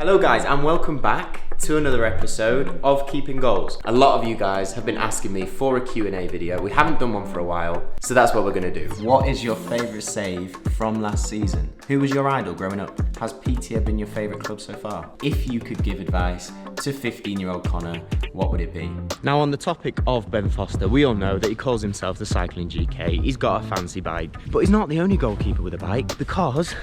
Hello guys, and welcome back to another episode of Keeping Goals. A lot of you guys have been asking me for a Q&A video. We haven't done one for a while, so that's what we're gonna do. What is your favourite save from last season? Who was your idol growing up? Has PTA been your favourite club so far? If you could give advice to 15-year-old Conor, what would it be? Now, on the topic of Ben Foster, we all know that he calls himself the cycling GK. He's got a fancy bike, but he's not the only goalkeeper with a bike, because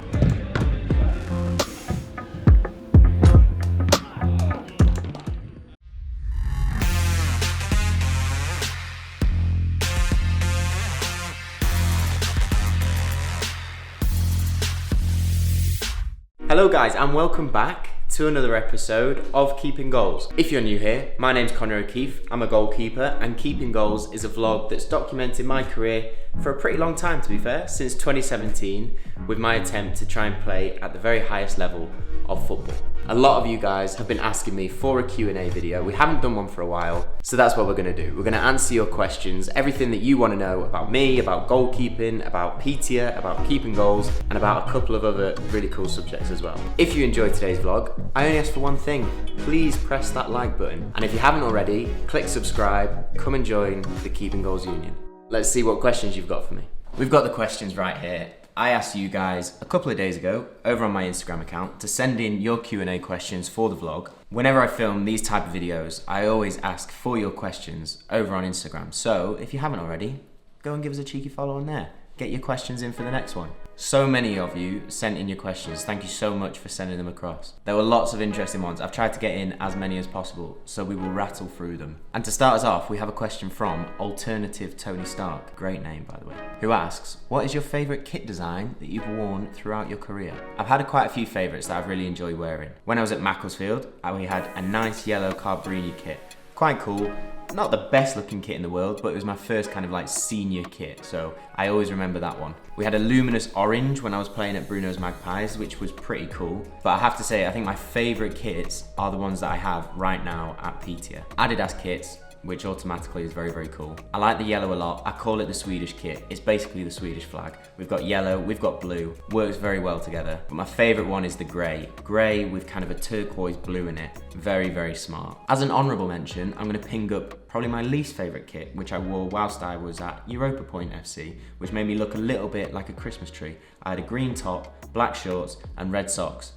hello guys, and welcome back to another episode of Keeping Goals. If you're new here, my name's Conor O'Keefe, I'm a goalkeeper, and Keeping Goals is a vlog that's documented my career for a pretty long time, to be fair, since 2017, with my attempt to try and play at the very highest level of football. A lot of you guys have been asking me for a Q&A video. We haven't done one for a while, so that's what we're gonna do. We're gonna answer your questions, everything that you wanna know about me, about goalkeeping, about PTA, about keeping goals, and about a couple of other really cool subjects as well. If you enjoyed today's vlog, I only ask for one thing. Please press that like button. And if you haven't already, click subscribe, come and join the Keeping Goals Union. Let's see what questions you've got for me. We've got the questions right here. I asked you guys a couple of days ago over on my Instagram account to send in your Q&A questions for the vlog. Whenever I film these type of videos, I always ask for your questions over on Instagram. So if you haven't already, go and give us a cheeky follow on there. Get your questions in for the next one. So many of you sent in your questions. Thank you so much for sending them across. There were lots of interesting ones. I've tried to get in as many as possible, so we will rattle through them. And to start us off, we have a question from Alternative Tony Stark, great name by the way, who asks, what is your favourite kit design that you've worn throughout your career? I've had quite a few favourites that I've really enjoyed wearing. When I was at Macclesfield, we had a nice yellow Carbrini kit. Quite cool. Not the best looking kit in the world, but it was my first kind of like senior kit, so I always remember that one. We had a luminous orange when I was playing at Bruno's Magpies, which was pretty cool. But I have to say, I think my favourite kits are the ones that I have right now at PTA. Adidas kits, which automatically is very, very cool. I like the yellow a lot. I call it the Swedish kit. It's basically the Swedish flag. We've got yellow, we've got blue. Works very well together. But my favourite one is the grey. Grey with kind of a turquoise blue in it. Very, very smart. As an honourable mention, I'm gonna ping up probably my least favourite kit, which I wore whilst I was at Europa Point FC, which made me look a little bit like a Christmas tree. I had a green top, black shorts, and red socks.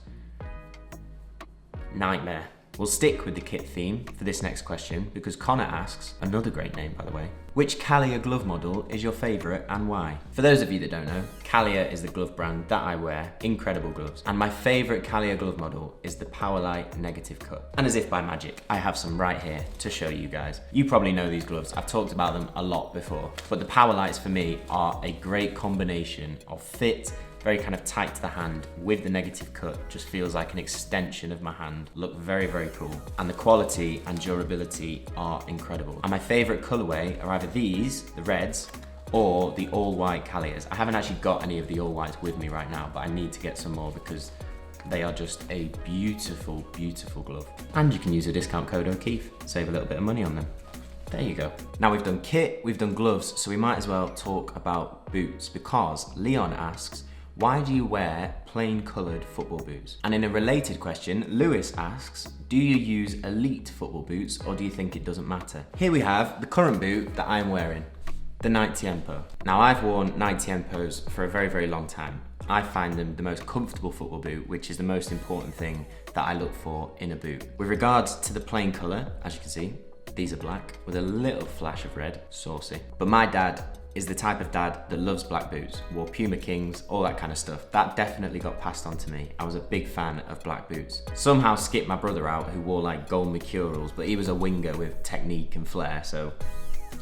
Nightmare. We'll stick with the kit theme for this next question because Conor asks, another great name by the way, which Callia glove model is your favourite and why? For those of you that don't know, Callia is the glove brand that I wear, incredible gloves. And my favourite Callia glove model is the Powerlight Negative Cut. And as if by magic, I have some right here to show you guys. You probably know these gloves, I've talked about them a lot before, but the Powerlights for me are a great combination of fit, very kind of tight to the hand with the negative cut, just feels like an extension of my hand. Look very, very cool. And the quality and durability are incredible. And my favorite colorway are either these, the reds, or the all white Callias. I haven't actually got any of the all whites with me right now, but I need to get some more because they are just a beautiful, beautiful glove. And you can use a discount code O'Keefe, save a little bit of money on them. There you go. Now we've done kit, we've done gloves, so we might as well talk about boots because Leon asks, why do you wear plain coloured football boots? And in a related question, Lewis asks, do you use elite football boots or do you think it doesn't matter? Here we have the current boot that I'm wearing, the Nike Tempo. Now I've worn Nike Tempos for a very, very long time. I find them the most comfortable football boot, which is the most important thing that I look for in a boot. With regards to the plain colour, as you can see, these are black with a little flash of red, saucy. But my dad is the type of dad that loves black boots, wore Puma Kings, all that kind of stuff. That definitely got passed on to me. I was a big fan of black boots. Somehow skipped my brother out who wore like gold Mercurials, but he was a winger with technique and flair, so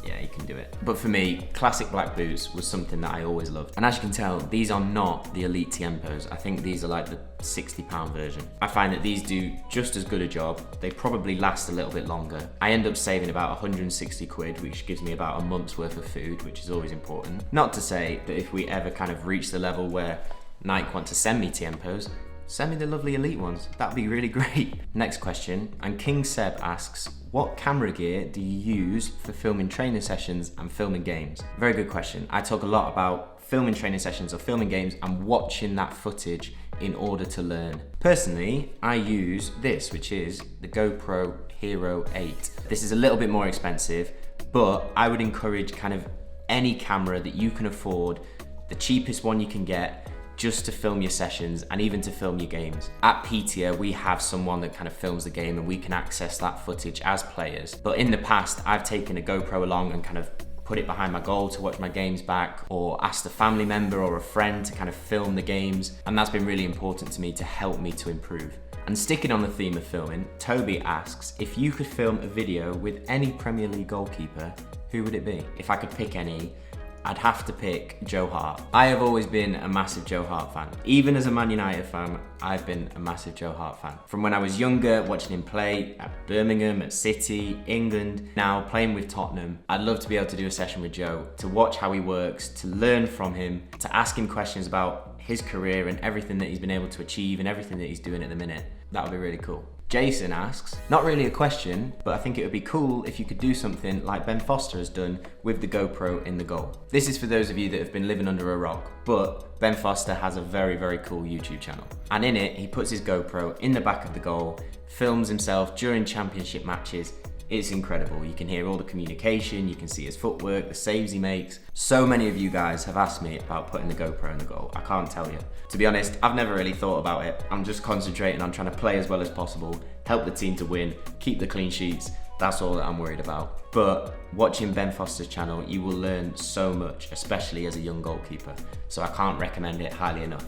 yeah, he can do it. But for me, classic black boots was something that I always loved. And as you can tell, these are not the elite Tiempos. I think these are like the £60 version. I find that these do just as good a job. They probably last a little bit longer. I end up saving about 160 quid, which gives me about a month's worth of food, which is always important. Not to say that if we ever kind of reach the level where Nike want to send me Tiempos, send me the lovely elite ones. That'd be really great. Next question, and King Seb asks, what camera gear do you use for filming training sessions and filming games? Very good question. I talk a lot about filming training sessions or filming games and watching that footage in order to learn. Personally, I use this, which is the GoPro Hero 8. This is a little bit more expensive, but I would encourage kind of any camera that you can afford, the cheapest one you can get, just to film your sessions and even to film your games. At Petia, we have someone that kind of films the game and we can access that footage as players. But in the past, I've taken a GoPro along and kind of put it behind my goal to watch my games back, or asked a family member or a friend to kind of film the games. And that's been really important to me to help me to improve. And sticking on the theme of filming, Toby asks, if you could film a video with any Premier League goalkeeper, who would it be? If I could pick any, I'd have to pick Joe Hart. I have always been a massive Joe Hart fan. Even as a Man United fan, I've been a massive Joe Hart fan. From when I was younger, watching him play at Birmingham, at City, England, now playing with Tottenham, I'd love to be able to do a session with Joe, to watch how he works, to learn from him, to ask him questions about his career and everything that he's been able to achieve and everything that he's doing at the minute. That would be really cool. Jason asks, not really a question, but I think it would be cool if you could do something like Ben Foster has done with the GoPro in the goal. This is for those of you that have been living under a rock, but Ben Foster has a very, very cool YouTube channel. And in it, he puts his GoPro in the back of the goal, films himself during championship matches. It's incredible. You can hear all the communication, you can see his footwork, the saves he makes. So many of you guys have asked me about putting the GoPro in the goal. I can't tell you. To be honest, I've never really thought about it. I'm just concentrating on trying to play as well as possible, help the team to win, keep the clean sheets. That's all that I'm worried about. But watching Ben Foster's channel, you will learn so much, especially as a young goalkeeper. So I can't recommend it highly enough.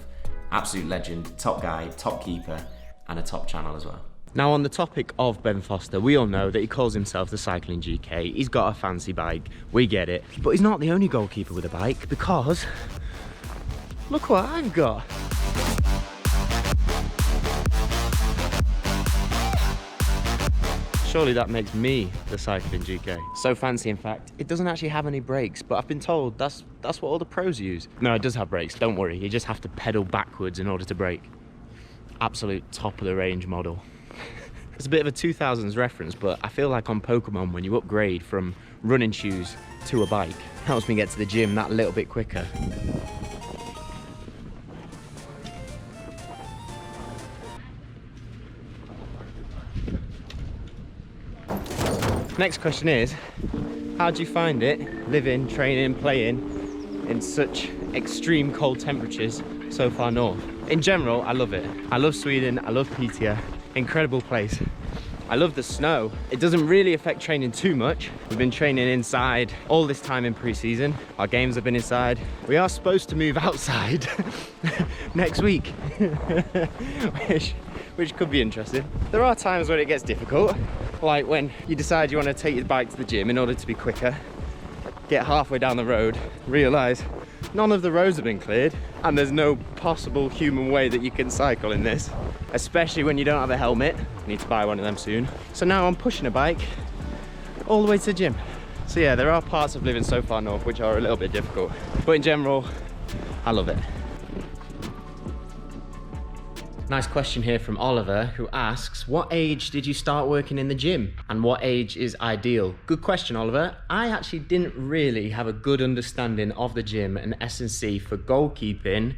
Absolute legend, top guy, top keeper, and a top channel as well. Now, on the topic of Ben Foster, we all know that he calls himself the cycling GK. He's got a fancy bike, we get it. But he's not the only goalkeeper with a bike, because look what I've got. Surely that makes me the cycling GK. So fancy, in fact, it doesn't actually have any brakes, but I've been told that's what all the pros use. No, it does have brakes, don't worry. You just have to pedal backwards in order to brake. Absolute top of the range model. It's a bit of a 2000s reference, but I feel like on Pokemon, when you upgrade from running shoes to a bike, helps me get to the gym that little bit quicker. Next question is, how do you find it living, training, playing in such extreme cold temperatures so far north? In general, I love it. I love Sweden, I love Petia, incredible place. I love the snow. It doesn't really affect training too much. We've been training inside all this time in pre-season. Our games have been inside. We are supposed to move outside next week, which could be interesting. There are times when it gets difficult, like when you decide you want to take your bike to the gym in order to be quicker, get halfway down the road, realize none of the roads have been cleared and there's no possible human way that you can cycle in this, especially when you don't have a helmet. I need to buy one of them soon. So now I'm pushing a bike all the way to the gym. So yeah, there are parts of living so far north which are a little bit difficult, but in general, I love it. Nice question here from Oliver, who asks, what age did you start working in the gym and what age is ideal? Good question, Oliver. I actually didn't really have a good understanding of the gym and S&C for goalkeeping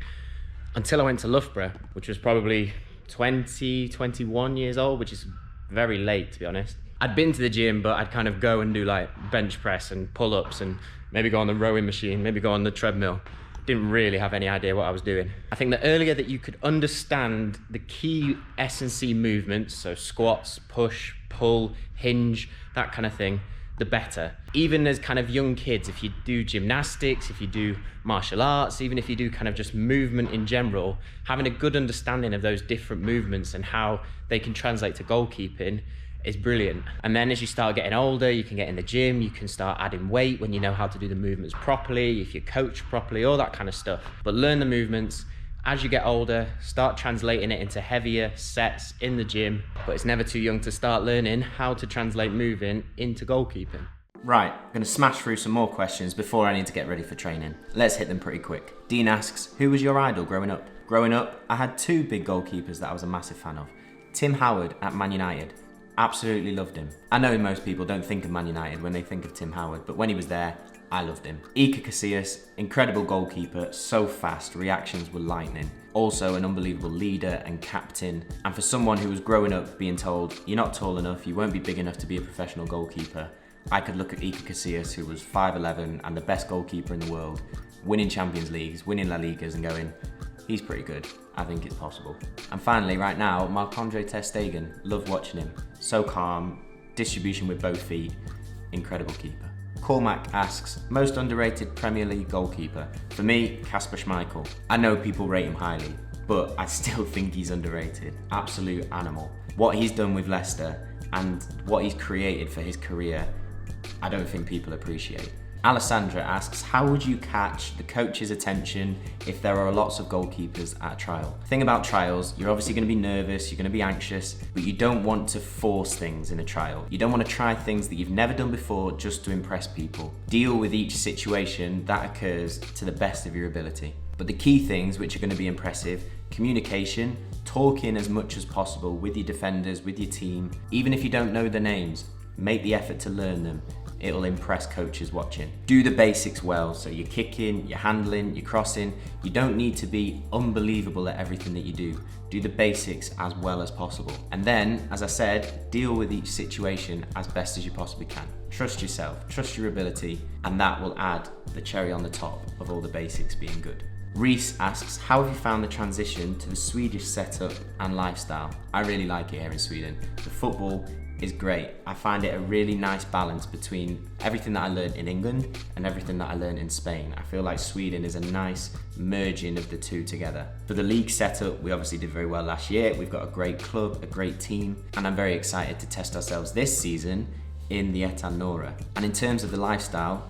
until I went to Loughborough, which was probably 20, 21 years old, which is very late, to be honest. I'd been to the gym, but I'd kind of go and do like bench press and pull-ups and maybe go on the rowing machine, maybe go on the treadmill. Didn't really have any idea what I was doing. I think the earlier that you could understand the key S&C movements, so squats, push, pull, hinge, that kind of thing, the better. Even as kind of young kids, if you do gymnastics, if you do martial arts, even if you do kind of just movement in general, having a good understanding of those different movements and how they can translate to goalkeeping is brilliant. And then as you start getting older, you can get in the gym, you can start adding weight when you know how to do the movements properly, if you coach properly, all that kind of stuff. But learn the movements. As you get older, start translating it into heavier sets in the gym, but it's never too young to start learning how to translate moving into goalkeeping. Right, I'm gonna smash through some more questions before I need to get ready for training. Let's hit them pretty quick. Dean asks, who was your idol growing up? Growing up, I had two big goalkeepers that I was a massive fan of. Tim Howard at Man United. Absolutely loved him. I know most people don't think of Man United when they think of Tim Howard, but when he was there, I loved him. Iker Casillas, incredible goalkeeper, so fast, reactions were lightning. Also an unbelievable leader and captain. And for someone who was growing up being told, you're not tall enough, you won't be big enough to be a professional goalkeeper, I could look at Iker Casillas, who was 5'11" and the best goalkeeper in the world, winning Champions Leagues, winning La Ligas, and going, he's pretty good. I think it's possible. And finally, right now, Marc-Andre ter Stegen. Love watching him. So calm, distribution with both feet, incredible keeper. Cormac asks, most underrated Premier League goalkeeper? For me, Kasper Schmeichel. I know people rate him highly, but I still think he's underrated. Absolute animal. What he's done with Leicester and what he's created for his career, I don't think people appreciate. Alessandra asks, how would you catch the coach's attention if there are lots of goalkeepers at a trial? The thing about trials, you're obviously going to be nervous, you're going to be anxious, but you don't want to force things in a trial. You don't want to try things that you've never done before just to impress people. Deal with each situation that occurs to the best of your ability. But the key things which are going to be impressive, communication, talking as much as possible with your defenders, with your team. Even if you don't know the names, make the effort to learn them. It'll impress coaches watching. Do the basics well, so you're kicking, you're handling, you're crossing. You don't need to be unbelievable at everything that you do. Do the basics as well as possible. And then, as I said, deal with each situation as best as you possibly can. Trust yourself, trust your ability, and that will add the cherry on the top of all the basics being good. Reese asks, how have you found the transition to the Swedish setup and lifestyle? I really like it here in Sweden. The football is great. I find it a really nice balance between everything that I learned in England and everything that I learned in Spain. I feel like Sweden is a nice merging of the two together. For the league setup, we obviously did very well last year. We've got a great club, a great team, and I'm very excited to test ourselves this season in the Ettan Norra. And in terms of the lifestyle,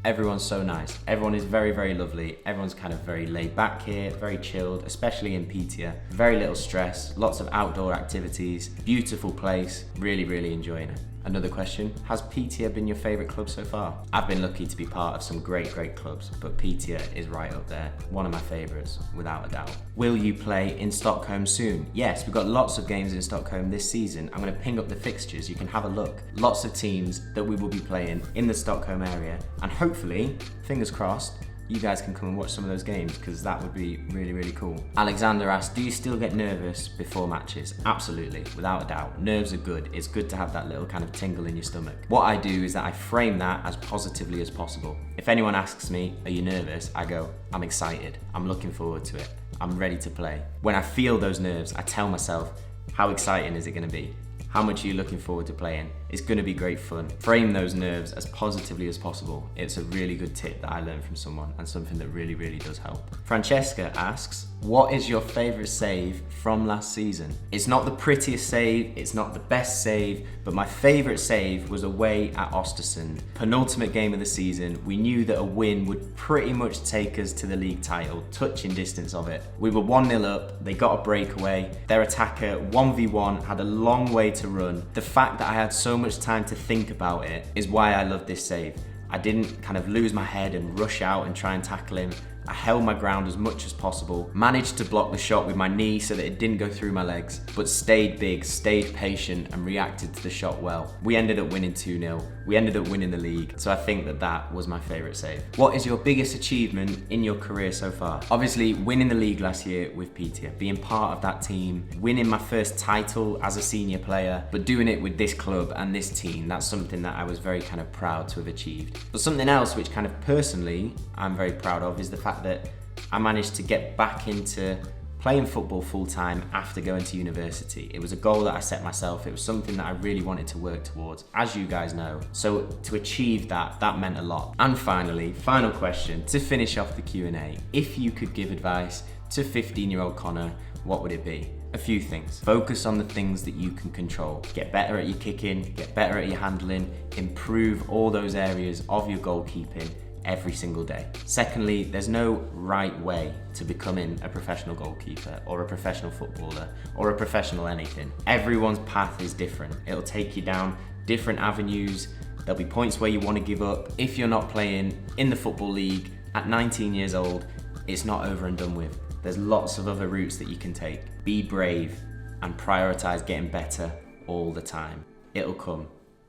everyone's so nice. Everyone is very, very lovely. Everyone's kind of very laid back here, very chilled, especially in Piteå. Very little stress, lots of outdoor activities, beautiful place, really, really enjoying it. Another question, has Piteå been your favourite club so far? I've been lucky to be part of some great, great clubs, but Piteå is right up there. One of my favourites, without a doubt. Will you play in Stockholm soon? Yes, we've got lots of games in Stockholm this season. I'm going to ping up the fixtures, you can have a look. Lots of teams that we will be playing in the Stockholm area, and hopefully, fingers crossed, you guys can come and watch some of those games, because that would be really, really cool. Alexander asks, do you still get nervous before matches? Absolutely, without a doubt. Nerves are good. It's good to have that little kind of tingle in your stomach. What I do is that I frame that as positively as possible. If anyone asks me, are you nervous? I go, I'm excited. I'm looking forward to it. I'm ready to play. When I feel those nerves, I tell myself, how exciting is it going to be? How much are you looking forward to playing? It's going to be great fun. Frame those nerves as positively as possible. It's a really good tip that I learned from someone and something that really, really does help. Francesca asks, what is your favourite save from last season? It's not the prettiest save, it's not the best save, but my favourite save was away at Östersund. Penultimate game of the season, we knew that a win would pretty much take us to the league title, touching distance of it. We were 1-0 up, they got a breakaway, their attacker 1v1 had a long way to run. The fact that I had so much time to think about it is why I love this save. I didn't kind of lose my head and rush out and try and tackle him. I held my ground as much as possible, managed to block the shot with my knee so that it didn't go through my legs, but stayed big, stayed patient and reacted to the shot well. We ended up winning 2-0. We ended up winning the league, so I think that that was my favourite save. What is your biggest achievement in your career so far? Obviously, winning the league last year with Piteå, being part of that team, winning my first title as a senior player, but doing it with this club and this team, that's something that I was very kind of proud to have achieved. But something else which kind of personally I'm very proud of is the fact that I managed to get back into playing football full time after going to university. It was a goal that I set myself. It was something that I really wanted to work towards, as you guys know. So to achieve that meant a lot. And finally, final question to finish off the Q&A. If you could give advice to 15-year-old Conor, what would it be? A few things. Focus on the things that you can control. Get better at your kicking, get better at your handling, improve all those areas of your goalkeeping every single day. Secondly, there's no right way to becoming a professional goalkeeper or a professional footballer or a professional anything. Everyone's path is different. It'll take you down different avenues. There'll be points where you want to give up. If you're not playing in the Football League at 19 years old, it's not over and done with. There's lots of other routes that you can take. Be brave and prioritize getting better all the time. It'll come.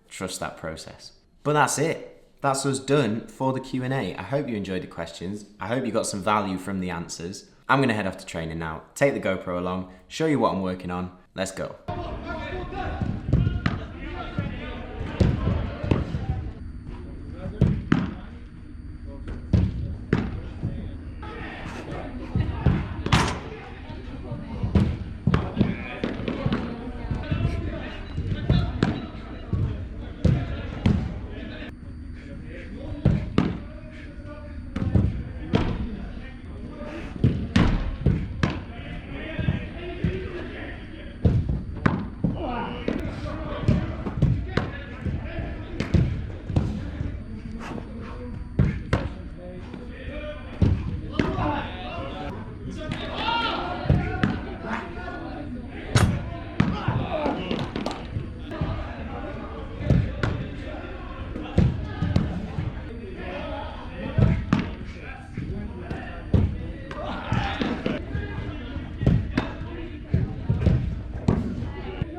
Trust that process. But that's it. That's us done for the Q&A. I hope you enjoyed the questions. I hope you got some value from the answers. I'm gonna head off to training now, take the GoPro along, show you what I'm working on. Let's go.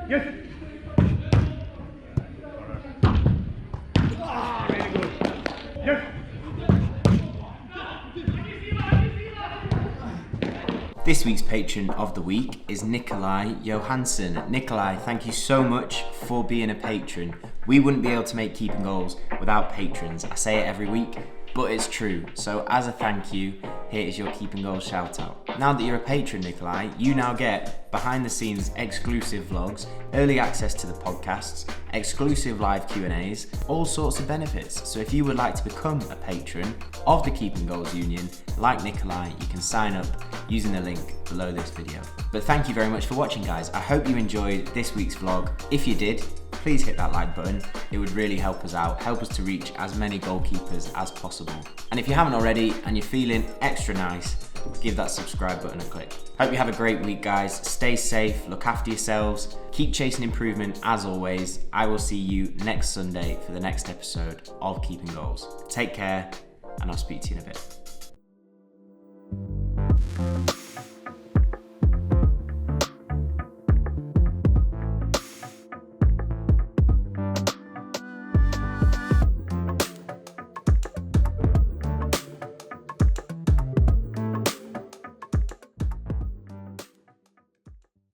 Yes. Very good. Yes. This week's patron of the week is Nikolai Johansson. Nikolai, thank you so much for being a patron. We wouldn't be able to make Keeping Goals without patrons. I say it every week, but it's true. So as a thank you, here is your Keeping Goals shout out. Now that you're a patron, Nikolai, you now get behind the scenes exclusive vlogs, early access to the podcasts, exclusive live Q&As, all sorts of benefits. So if you would like to become a patron of the Keeping Goals Union, like Nikolai, you can sign up using the link below this video. But thank you very much for watching, guys. I hope you enjoyed this week's vlog. If you did, please hit that like button. It would really help us out, help us to reach as many goalkeepers as possible. And if you haven't already and you're feeling extra nice, give that subscribe button a click. Hope you have a great week, guys. Stay safe, look after yourselves, keep chasing improvement as always. I will see you next Sunday for the next episode of Keeping Goals. Take care, and I'll speak to you in a bit.